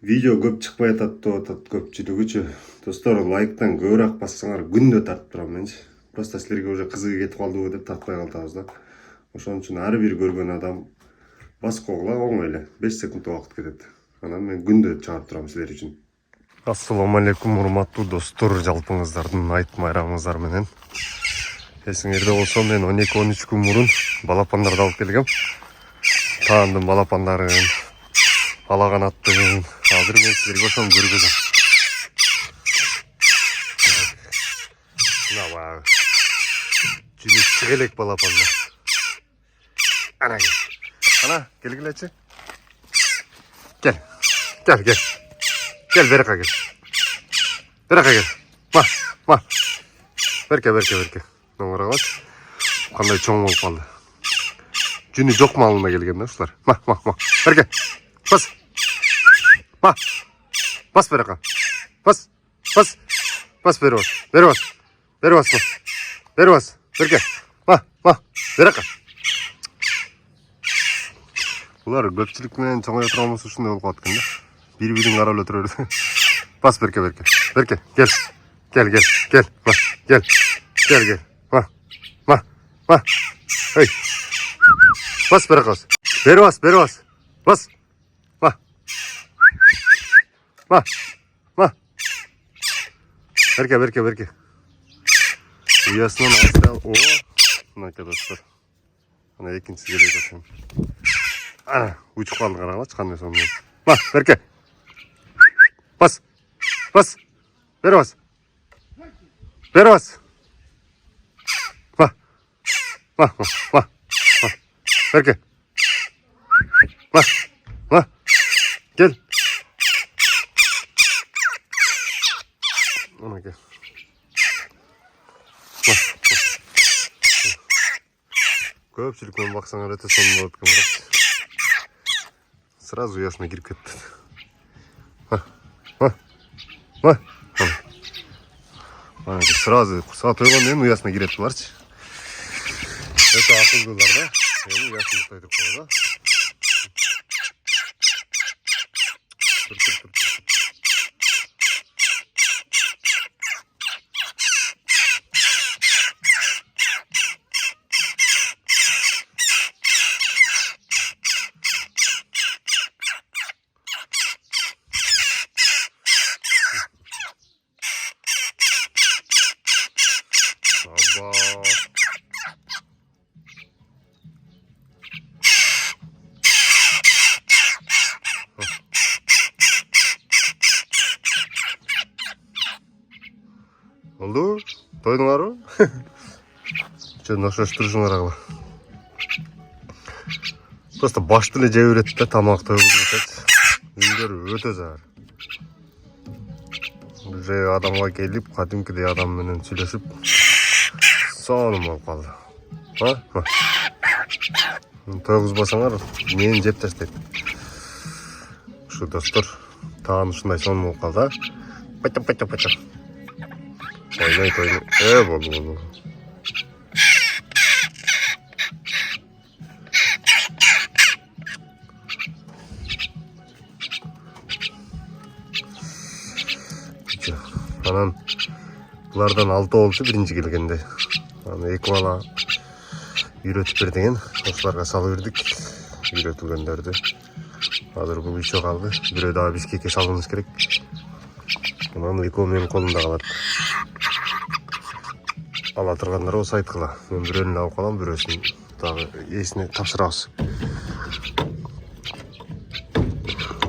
Видео көп чыкпай атат деп атат көпчүлүгүчү. Достор, лайктан көбүрөөк бассаңар күндө тартып турам менчи. Просто силерге уже кызыгы кетип калдыбы деп тартпай калтабыз да. Ошон үчүн ар бир көргөн адам баскогула оңой эле 5 секунд убакыт кетет. Анан мен күндө чыгарып турам силер үчүн. Ассаламу алейкум, урматтуу достор, жалпыңыздардын айт майрамыңыздар менен. Эсиңерде болсо, мен 12-13 күн мурун балапандарды алып келгем. Таандын балапандарын, ала канаттын. Азыр мен силерге ошону көргөзөм. Мына баягы жүнү чыгелек балапандар. Ана кел. Ана келгилечи. Кел. Кел, кел. Gel beraka gel. Beraka gel. Ma. Berke. Noңора бак. Кандай чоң болуп калды. Жүнү жок малына келген да ушулар. Ма. Берке. Бас. Ма. Бас берака. Бас. Беребас. Берке. Ма. Берака. Булар көпчүлүк менен чоңое турганбыз ушундай болуп калат экен да. Bir-birini kararlı oturuyoruz. Bas Berke. Berke gel. Gel. Ma. Hey. Bas Berke. Beri bas. Bas. Ma. Berke. Uyasından al. Oo. Buna arkadaşlar. Ana ikincisi geliyor zaten. Ana. Uçuk kaldı karanlığa çıkanıyor sonunda. Ma Berke. Bas. Beri bas. Ma. Berke. Ma. Gel. Ona gel. Ma. Көпчүлүк менен баксаңар өтө сонун болот экен. Сразу ясно кирип кетти. Сразу саат ойгондон уясына кирет буларчы. Өтө акылдуулар да. Эми уясын уктайтып коёду. Oldu? Toydunlar mı? Şöyle noşlaştırıcılar ağla. Просто başta ile cevir etti de tamak toyuğu bitiret. Gündür öte zar. Bize adamla gelip kadimki de adam menen süleşip sonum olup kaldı. Ha? Toyuğuz basanar, neyin cep taştaydı. Şu dostlar, tağın uşunday sonum olup kaldı. Pata. Oynay. Boldu. Анан булардан 6 болчу биринчи келгенде. Аны 2 бала үйрөтүп бердиген. Ошоларга салып бердик. Үйрөтүлгөндөрдү. Азыр бул үчөө калды. Бирөө дагы Бишкекке салыбыбыз керек. Анан 2 менин колумда калат. Ала тургандар болсо айткыла. Мен бирөөнү алып калам, бирөөсүн дагы ээсине тапшырабыз.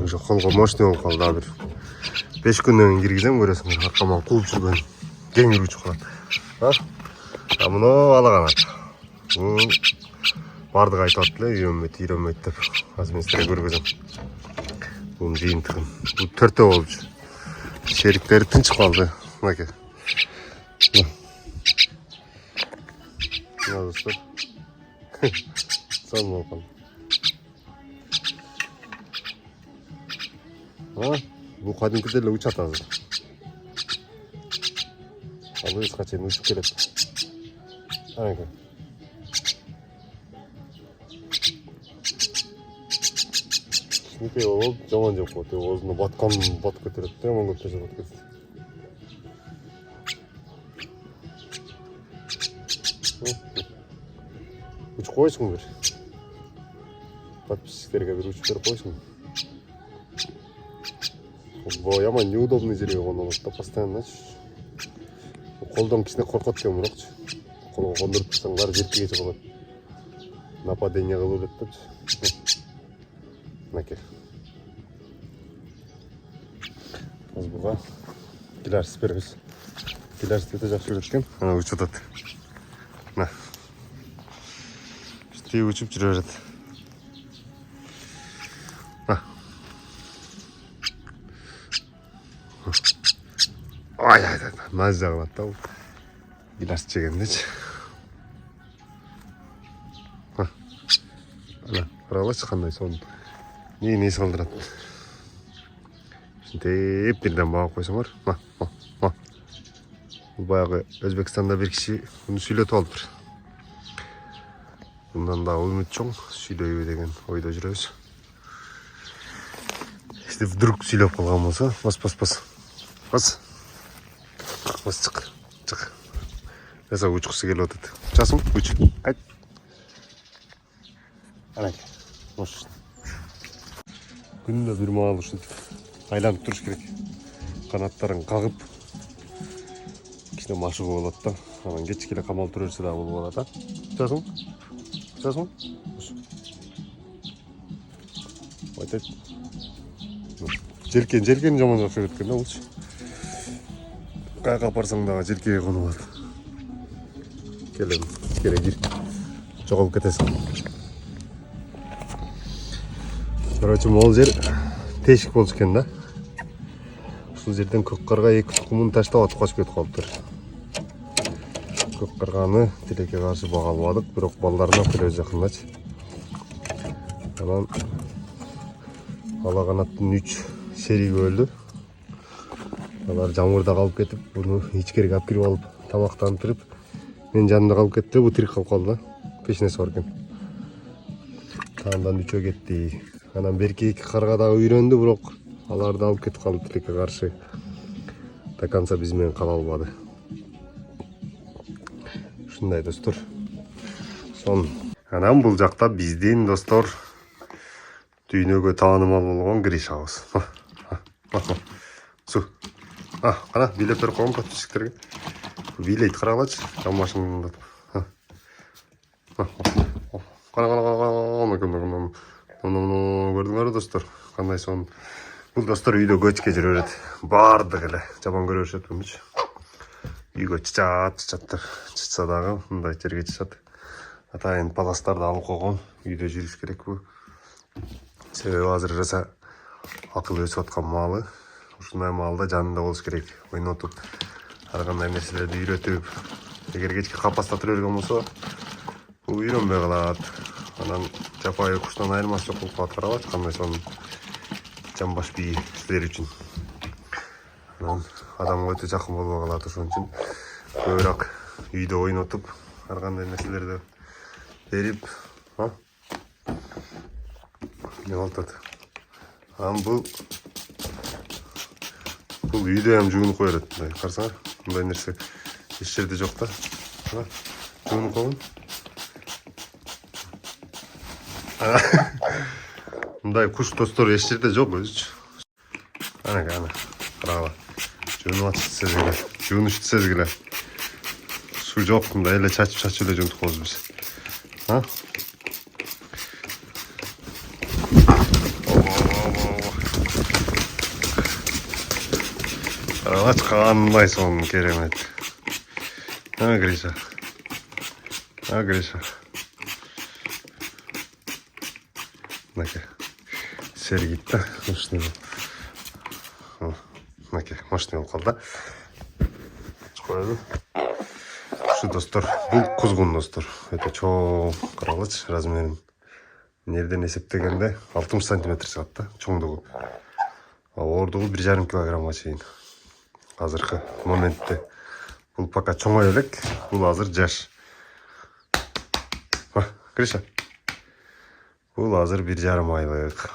Уже колго мощный болуп калды дагы бир. 5 күндөн киргизем, көрөсүңөр, аркаман кууп жүргөн кеңир күч калат. А муну ала канат. Бул бардык айтып атты эле, үйрөнбөйт деп. Азыр мен силерге көргөзөм. Бунун жыйынтыгын. Бул 4төө болчу. Шериктери тынчып калды. Мынакей. Мына достор. Сон болуп калды. Бул кадимкидей эле учат азыр. Ал эч качан учуп келет. Ага. кичинекей болуп жаман жеп коет. Оозуна баткан батып кетет да, жаман көп нерсе батып кетет. Уч койсуң бир. Подписчиктерге бир уч берип койсуң. Бо яман неудобный жерге конолот да, постоянно. Колдон кичине коркот экен бирокчу. Колго кондуруп турсаң баары жеркегече болот. Нападение кылып деп депчи. Мынакей. Азыр буга гилярс беребиз. Гилярс өтө жакшы көрөт экен. Ана учуп атат. Мына. Тиги учуп жүрө берет. Ай, маза кылат да. Гилярс жегендечи. Ана, карагылачы кандай сонун. Не салдырат. Ушинтип бирден багып койсоңор. Бул баягы Өзбекстанда бир киши муну сүйлөтүп алыптыр. Bundan daha umut çok söyleyip деген oyda жүрөбүз. İşte вдруг söylеп калган болсо, бас. Бас чык. Эса учкусу келип атат. Часым уч. Айт. Ана. Мош. Күндө бир маал ушинтип айланып туруш керек. Канаттарын кагып кичине машыгуу болот да. Анан кечке эле камалып тура берсе дагы болот да. Часым? Айтайт. Желкен жаман жакшы көрөт экен да булчу. Кайга апарсаң дагы желкеге конуп алат. Келем, гир. Жоголуп кетесиң. Короче, могул жер тешик болчу экен да. Ушул жерден көк карга эки тукумун таштап атып качып кетип калыптыр. Көк карганы тилекке каршы бага албадык, бирок балдарына келе жакындачы. Анан ала канаттын 3 сериги өлдү. Алар жамырда калып кетип, буну ичкерге алып кирип алып, тамактандырып, мен жанымда калып кетти, бу тирик калып калды. Печенеси бар экен. Таандан үчөө кетти. Анан берки эки карга дагы үйрөндү, бирок аларды алып кетип калды тилекке каршы. До конца биз менен кала албады. Ушундай достор. Анан бул жакта биздин достор дүйнөгө таанымал болгон Гришабыз. Су. Кана билеп берип койгон подписчиктерге. Билейт карагылачы, жамашыңды. Кана. Көрдүңөрбү достор? Кандай сон. Бул достор үйдө көчкө жүрө берет. Бардык эле жаман көрө беришет бумчу. Үйгө чычса дагы мындай жерге чычат. Атайын паластарды алып койгон. Үйдө жүрүш керек бу. Себеби азыр жаса акыл өсүп аткан маалы. Ушундай маалда жанында болуш керек. Ойнотуп, ар кандай нерселерди үйрөтүп. Эгер кечке капаста тура берген болсо, бул үйрөнбөй калат. Анан жапайы куштан айырмасы жок болуп калат. Карабачы кандай сонун жамбаш бий силер үчүн. Анан адамга өтө жакын болбой калат, ошон үчүн көбүрөөк үйдө ойнотуп, ар кандай нерселерди берип, не болот. Анан бул үйдө ham жуунуп кое берет. Мындай карасаңар, мындай нерсе эч жерде жок да. Жуунуп койгон. Мындай куш достор эч жерде жок өзүчү. Ана. Карагыла. Жуунуп атышты сезгиле. Суу жок, мындай эле чачып эле жуунтуп коебуз биз. Карагыч кандай сонун керемет. Гриша. Мынакей. Сергит да. Мынакей, машина болуп калды. Коелу. Ушу достор, бул кузгун достор. Өтө чоң, карагылачы размерин. Нерден эсептегенде 60 см чыгат да, чоңдугу. Оордугу 1,5 килограммга чейин. Азыркы моментте бул пока чоңой элек, бул азыр жаш. Гриша. Бул азыр 1,5 айлык.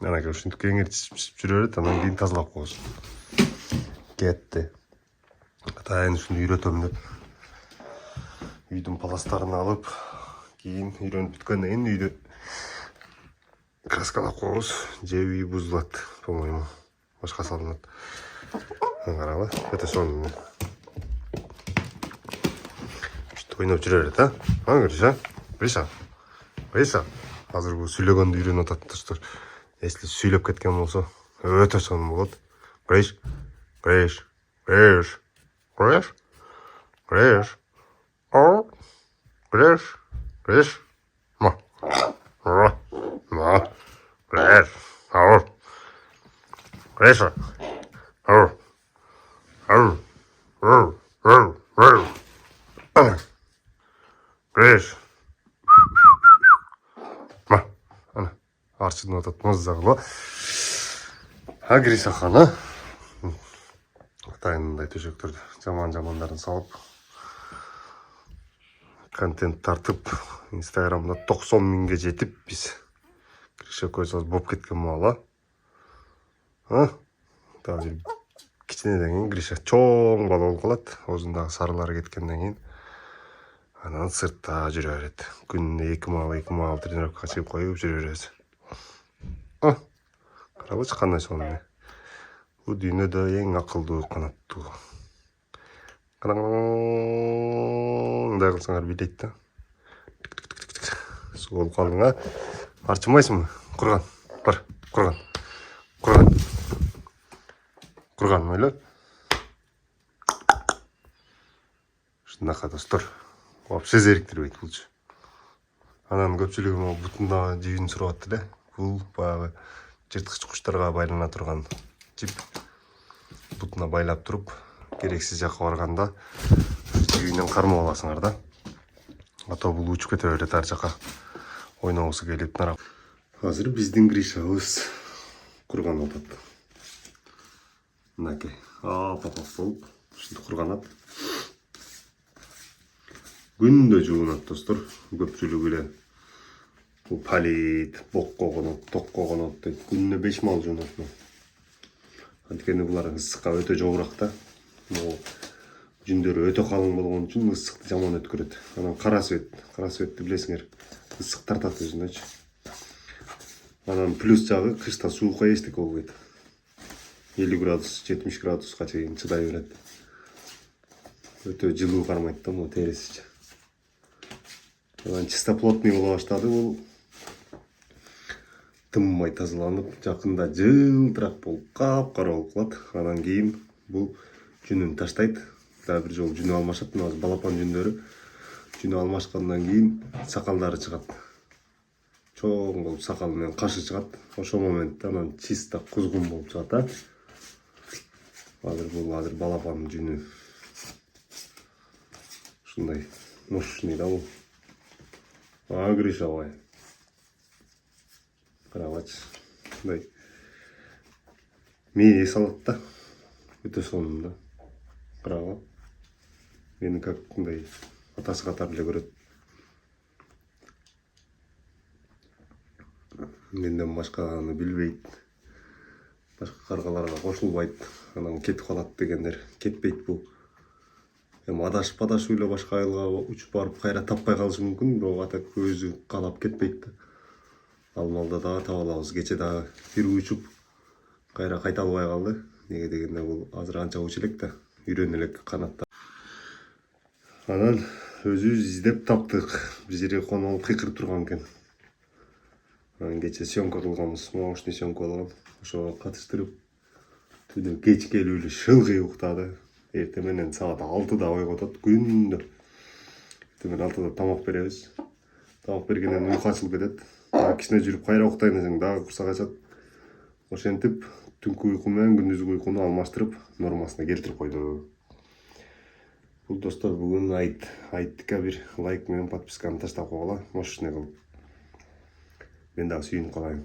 Anaga ушинтип кеңиртип жүрө берет, анан кийин тазалап коебуз. Кетти. Атайын ушуну үйрөтөм деп. Үйдүн паластарын алып, кийин үйрөнүп бүткөндөн кийин үйдү краскалап коебуз. Же үй бузулат, по-моему. Башка салынат. Карабы, өтө сонун. Ушинтип ойноп жүрө берет, а? Гриша? Гриша? Гриша? Азыр бул сүйлөгөндү үйрөнүп атат достор. Если сүйлөп кеткен болсо, өтө сонун болот. Гриш? Гриш? Гриш? Гриш? Гриш? О? Гриш? Гриш? Ма? Ма? Гриш? Ау? Гриша? Ау? Ау? Ау? Ау? Ау? Гриш? Ма? Ана, арчыдын атат маза кыла. Гриша хана. Атайындай төшөктөрдү жамандарын салып, контент тартып, Инстаграмда 90 миңге жетип биз Гриша көзөз болуп кеткен мала. Дагы кичинеден кийин Гриша чоң бала болуп калат. Оозундагы сарылары кеткенден кийин анан сыртта жүрө берет. Күнүнө 2 мал тренировкага чыгып коюп жүрө беребиз. Карабычы кандай сонун. Бул дүйнөдө эң акылдуу канаттуу. Мындай кылсаңар билейт да. Суу болуп калдың, а? Арчымайсыңбы? Курган. Бар, курган. Курган ойло. Ушунака достор. Вообще зериктирбейт булчу. Анан көпчүлүгү могу бутунда жибин сурап атты да. Бул баягы жырткыч куштарга байлана турган жип. Бутуна байлап туруп, керексиз жакка барганда жибинен кармап аласыңар да. Ато бул учуп кете берет ар жака. Ойногусу келип нарап. Азыр биздин Гришабыз курган атат. Мынакей, папа болуп, ушинтип курганат. Күндө жуунат достор, көпчүлүгү эле. Бул палит, бокко конот, токко конот дейт. Күнүнө 5 мал жуунат. Анткени булар ысыкка өтө жогурак да. Жүндөрү өтө калың болгон үчүн ысыкты жаман өткөрөт. Анан кара светти билесиңер, ысык тартат өзүнөчү. Анан плюс жагы кышта суукка эчтеке болбойт. 50 градус, 70 градуска чейин чыдай берет. Өтө жылуу кармайт да могу терисичи. Анан чистоплотный боло баштады бул. Тынбай тазаланып, жакында жылтырак болуп, капкара болуп калат. Анан кийин бул жүнүн таштайт. Дагы бир жолу жүнү алмашат, мына балапан жүндөрү. Жүнү алмашкандан кийин сакалдары чыгат. Чоң болуп сакалы менен кашы чыгат. Ошол моментте анан чисто кузгун болуп чыгат, а. Азыр балапан жүнү. Ушундай мощный да бул. Гриша бай. Карабачы. Мындай мээ салат да. Өтө сонун да. Караба. Мени как мындай атасы катары эле көрөт. Менден башканы билбейт. Башка каргаларга кошулбайт. Анан кетип калат дегендер кетпейт бул. Эми адашып эле башка айылга учуп барып кайра таппай калышы мүмкүн, бирок ата өзү каалап кетпейт да. Ал малда дагы таба алабыз. Кече дагы бир учуп кайра кайта албай калды. Неге дегенде бул азыр анча учу элек да, үйрөнө элек канатта. Анан өзүбүз издеп таптык. Бир жерге конуп алып кыйкырып турган экен. Анан кече съемка кылганбыз, научный съемка болгон. Ошого катыштырып түнү кеч келип эле шылгый уктады. Эртең менен саат 6-да ойготот күндө. Эртең менен 6-да тамак беребиз. Тамак бергенден уйку ачылып кетет. Кичине жүрүп кайра уктайын десең дагы курсак ачат. Ошентип түнкү уйку менен күндүзгү уйкуну алмаштырып нормасына келтирип койду. Бул достор бүгүн айттыкка бир лайк менен подписканы таштап койгула, мощный кылып. Мен дагы сүйүнүп калайын.